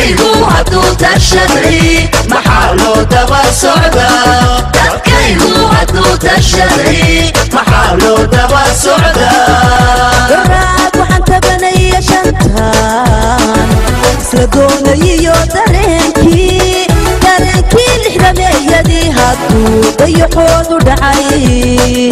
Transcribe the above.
dadkaygu hadduu tashaday maxaa loo daba socdaa dadkaygu hadduu tashaday maxaa loo daba socdaa raad waxaan tabanaya shantaan isla doonayiyo dareenkii lixdameeyadii hadduu dayaxoodu dhacay